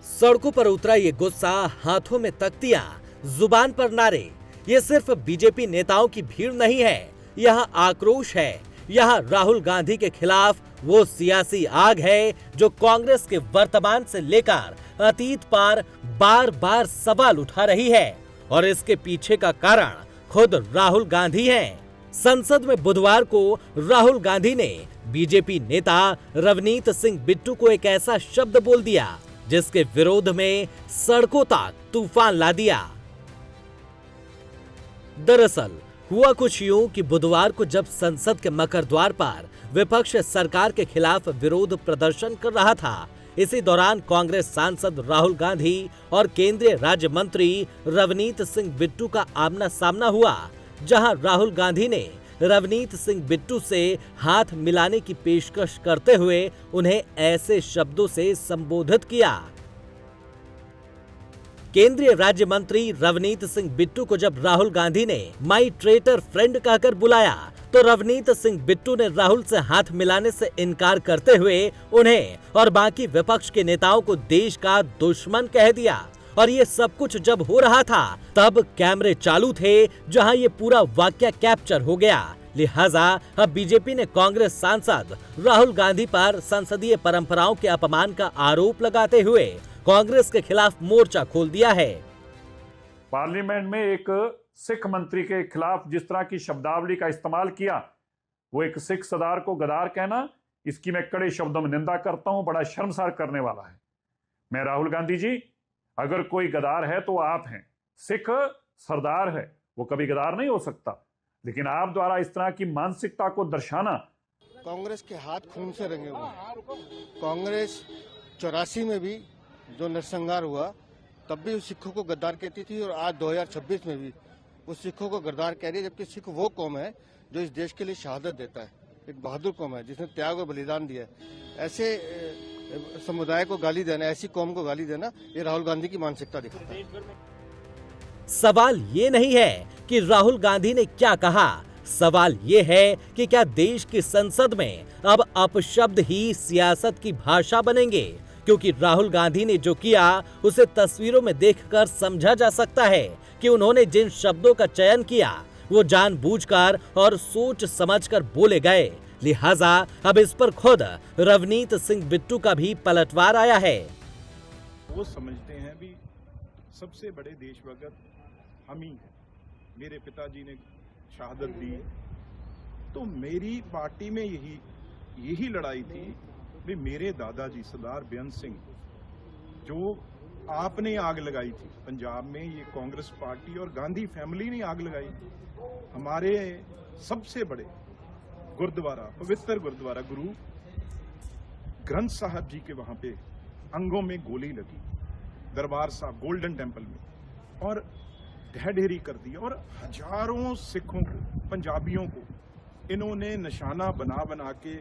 सड़कों पर उतरा ये गुस्सा, हाथों में तख्तियां, जुबान पर नारे। ये सिर्फ बीजेपी नेताओं की भीड़ नहीं है, यहाँ आक्रोश है। यहाँ राहुल गांधी के खिलाफ वो सियासी आग है जो कांग्रेस के वर्तमान से लेकर अतीत पर बार बार सवाल उठा रही है। और इसके पीछे का कारण खुद राहुल गांधी हैं। संसद में बुधवार को राहुल गांधी ने बीजेपी नेता रवनीत सिंह बिट्टू को एक ऐसा शब्द बोल दिया जिसके विरोध में सड़कों तक तूफान ला दिया। दरअसल हुआ कुछ यूं कि बुधवार को जब संसद के मकर द्वार पर विपक्ष सरकार के खिलाफ विरोध प्रदर्शन कर रहा था, इसी दौरान कांग्रेस सांसद राहुल गांधी और केंद्रीय राज्य मंत्री रवनीत सिंह बिट्टू का आमना सामना हुआ, जहां राहुल गांधी ने रवनीत सिंह बिट्टू से हाथ मिलाने की पेशकश करते हुए उन्हें ऐसे शब्दों से संबोधित किया। केंद्रीय राज्य मंत्री रवनीत सिंह बिट्टू को जब राहुल गांधी ने माई ट्रेटर फ्रेंड कहकर बुलाया, तो रवनीत सिंह बिट्टू ने राहुल से हाथ मिलाने से इनकार करते हुए उन्हें और बाकी विपक्ष के नेताओं को देश का दुश्मन कह दिया। और ये सब कुछ जब हो रहा था तब कैमरे चालू थे, जहां ये पूरा वाकया कैप्चर हो गया। लिहाजा अब बीजेपी ने कांग्रेस सांसद राहुल गांधी पर संसदीय परंपराओं के अपमान का आरोप लगाते हुए कांग्रेस के खिलाफ मोर्चा खोल दिया है। पार्लियामेंट में एक सिख मंत्री के खिलाफ जिस तरह की शब्दावली का इस्तेमाल किया, वो एक सिख सरदार को गद्दार कहना, इसकी मैं कड़े शब्दों में निंदा करता हूं। बड़ा शर्मसार करने वाला है। मैं राहुल गांधी जी, अगर कोई गद्दार है तो आप हैं। सिख सरदार है, वो कभी गद्दार नहीं हो सकता, लेकिन आप द्वारा इस तरह की मानसिकता को दर्शाना। कांग्रेस के हाथ खून से रंगे हुए हैं। कांग्रेस 84 में भी जो नरसंहार हुआ तब भी उस सिखों को गद्दार कहती थी, और आज 2026 में भी उस सिखों को गद्दार कह रही है, जबकि सिख वो कौम है जो इस देश के लिए शहादत देता है। एक बहादुर कौम है जिसने त्याग और बलिदान दिया है। ऐसे समुदाय को गाली देना, ऐसी कौम को गाली देना, ये राहुल गांधी की मानसिकता दिखाता है। सवाल ये नहीं है कि राहुल गांधी ने क्या कहा, सवाल ये है कि क्या देश की संसद में अब अपशब्द ही सियासत की भाषा बनेंगे। क्योंकि राहुल गांधी ने जो किया उसे तस्वीरों में देखकर समझा जा सकता है कि उन्होंने जिन शब्दों का चयन किया वो जानबूझकर और सोच समझकर बोले गए। लिहाजा अब इस पर खुद रवनीत सिंह बिट्टू का भी पलटवार आया है। वो समझते हैं भी सबसे बड़े देशभक्त हम ही हैं। मेरे पिताजी ने शहादत दी, तो मेरी पार्टी में यही लड़ाई थी भी मेरे दादाजी सरदार बेअंत सिंह, जो आपने आग लगाई थी पंजाब में, ये कांग्रेस पार्टी और गांधी फैमिली ने आग लगाई थी। हमारे सबसे बड़े गुरुद्वारा, पवित्र गुरुद्वारा गुरु ग्रंथ साहब जी के वहां पे अंगों में गोली लगी, दरबार साहब गोल्डन टेम्पल में, और ढह ढेरी कर दिया। और हजारों सिखों को, पंजाबियों को इन्होंने निशाना बना बना के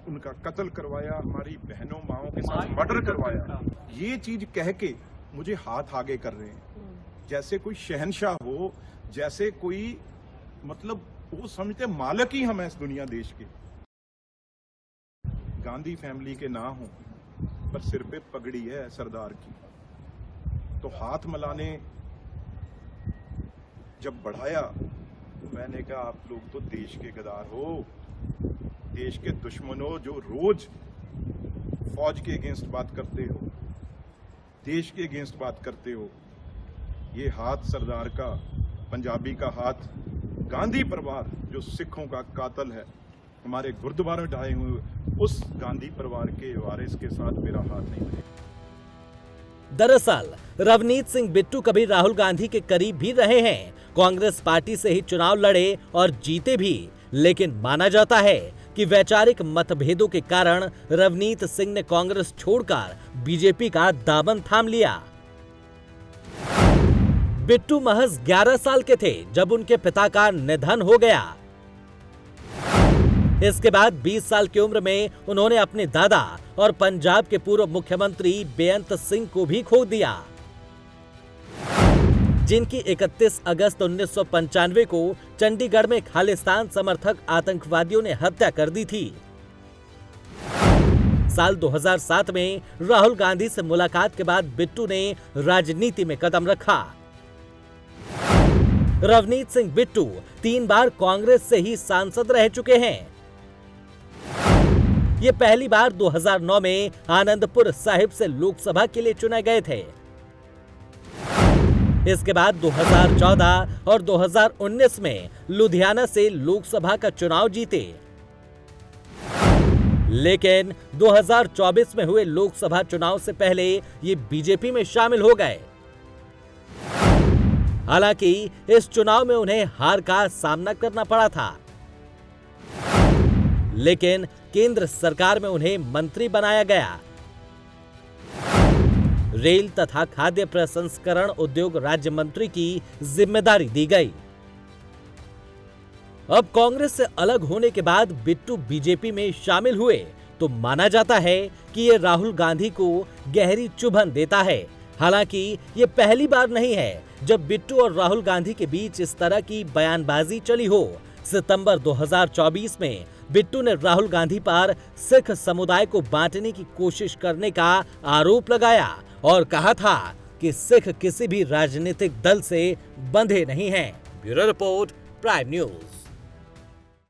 उनका कत्ल करवाया, हमारी बहनों माओं के साथ मर्डर करवाया। ये चीज कह के मुझे हाथ आगे कर रहे हैं जैसे कोई शहंशाह हो, जैसे कोई, मतलब वो समझते मालिक ही हम हैं इस दुनिया देश के। गांधी फैमिली के ना हो पर सिर पे पगड़ी है सरदार की, तो हाथ मिलाने जब बढ़ाया तो मैंने कहा आप लोग तो देश के गद्दार हो, देश के दुश्मनों, जो रोज फौज के अगेंस्ट बात करते हो, देश के अगेंस्ट बात करते हो। ये हाथ सरदार का, पंजाबी का हाथ, गांधी परिवार जो सिखों का कातिल है, हमारे गुरुद्वारे में ढाए हुए, उस गांधी परिवार के वारिस के साथ मेरा हाथ नहीं मिलेगा। दरअसल रवनीत सिंह बिट्टू कभी राहुल गांधी के करीब भी रहे हैं। कांग्रेस पार्टी से ही चुनाव लड़े और जीते भी, लेकिन माना जाता है कि वैचारिक मतभेदों के कारण रवनीत सिंह ने कांग्रेस छोड़कर बीजेपी का दामन थाम लिया। बिट्टू महज 11 साल के थे जब उनके पिता का निधन हो गया। इसके बाद 20 साल की उम्र में उन्होंने अपने दादा और पंजाब के पूर्व मुख्यमंत्री बेअंत सिंह को भी खो दिया, जिनकी 31 अगस्त 1995 को चंडीगढ़ में खालिस्तान समर्थक आतंकवादियों ने हत्या कर दी थी। साल 2007 में राहुल गांधी से मुलाकात के बाद बिट्टू ने राजनीति में कदम रखा। रवनीत सिंह बिट्टू 3 बार कांग्रेस से ही सांसद रह चुके हैं। ये पहली बार 2009 में आनंदपुर साहिब से लोकसभा के लिए चुने गए थे। इसके बाद 2014 और 2019 में लुधियाना से लोकसभा का चुनाव जीते, लेकिन 2024 में हुए लोकसभा चुनाव से पहले ये बीजेपी में शामिल हो गए। हालांकि इस चुनाव में उन्हें हार का सामना करना पड़ा था, लेकिन केंद्र सरकार में उन्हें मंत्री बनाया गया। रेल तथा खाद्य प्रसंस्करण उद्योग राज्य मंत्री की जिम्मेदारी दी गई। अब कांग्रेस से अलग होने के बाद बिट्टू बीजेपी में शामिल हुए तो माना जाता है कि ये राहुल गांधी को गहरी चुभन देता है। हालांकि ये पहली बार नहीं है जब बिट्टू और राहुल गांधी के बीच इस तरह की बयानबाजी चली हो। सितंबर 2024 में बिट्टू ने राहुल गांधी पर सिख समुदाय को बांटने की कोशिश करने का आरोप लगाया और कहा था कि सिख किसी भी राजनीतिक दल से बंधे नहीं हैं। Bureau report, prime news.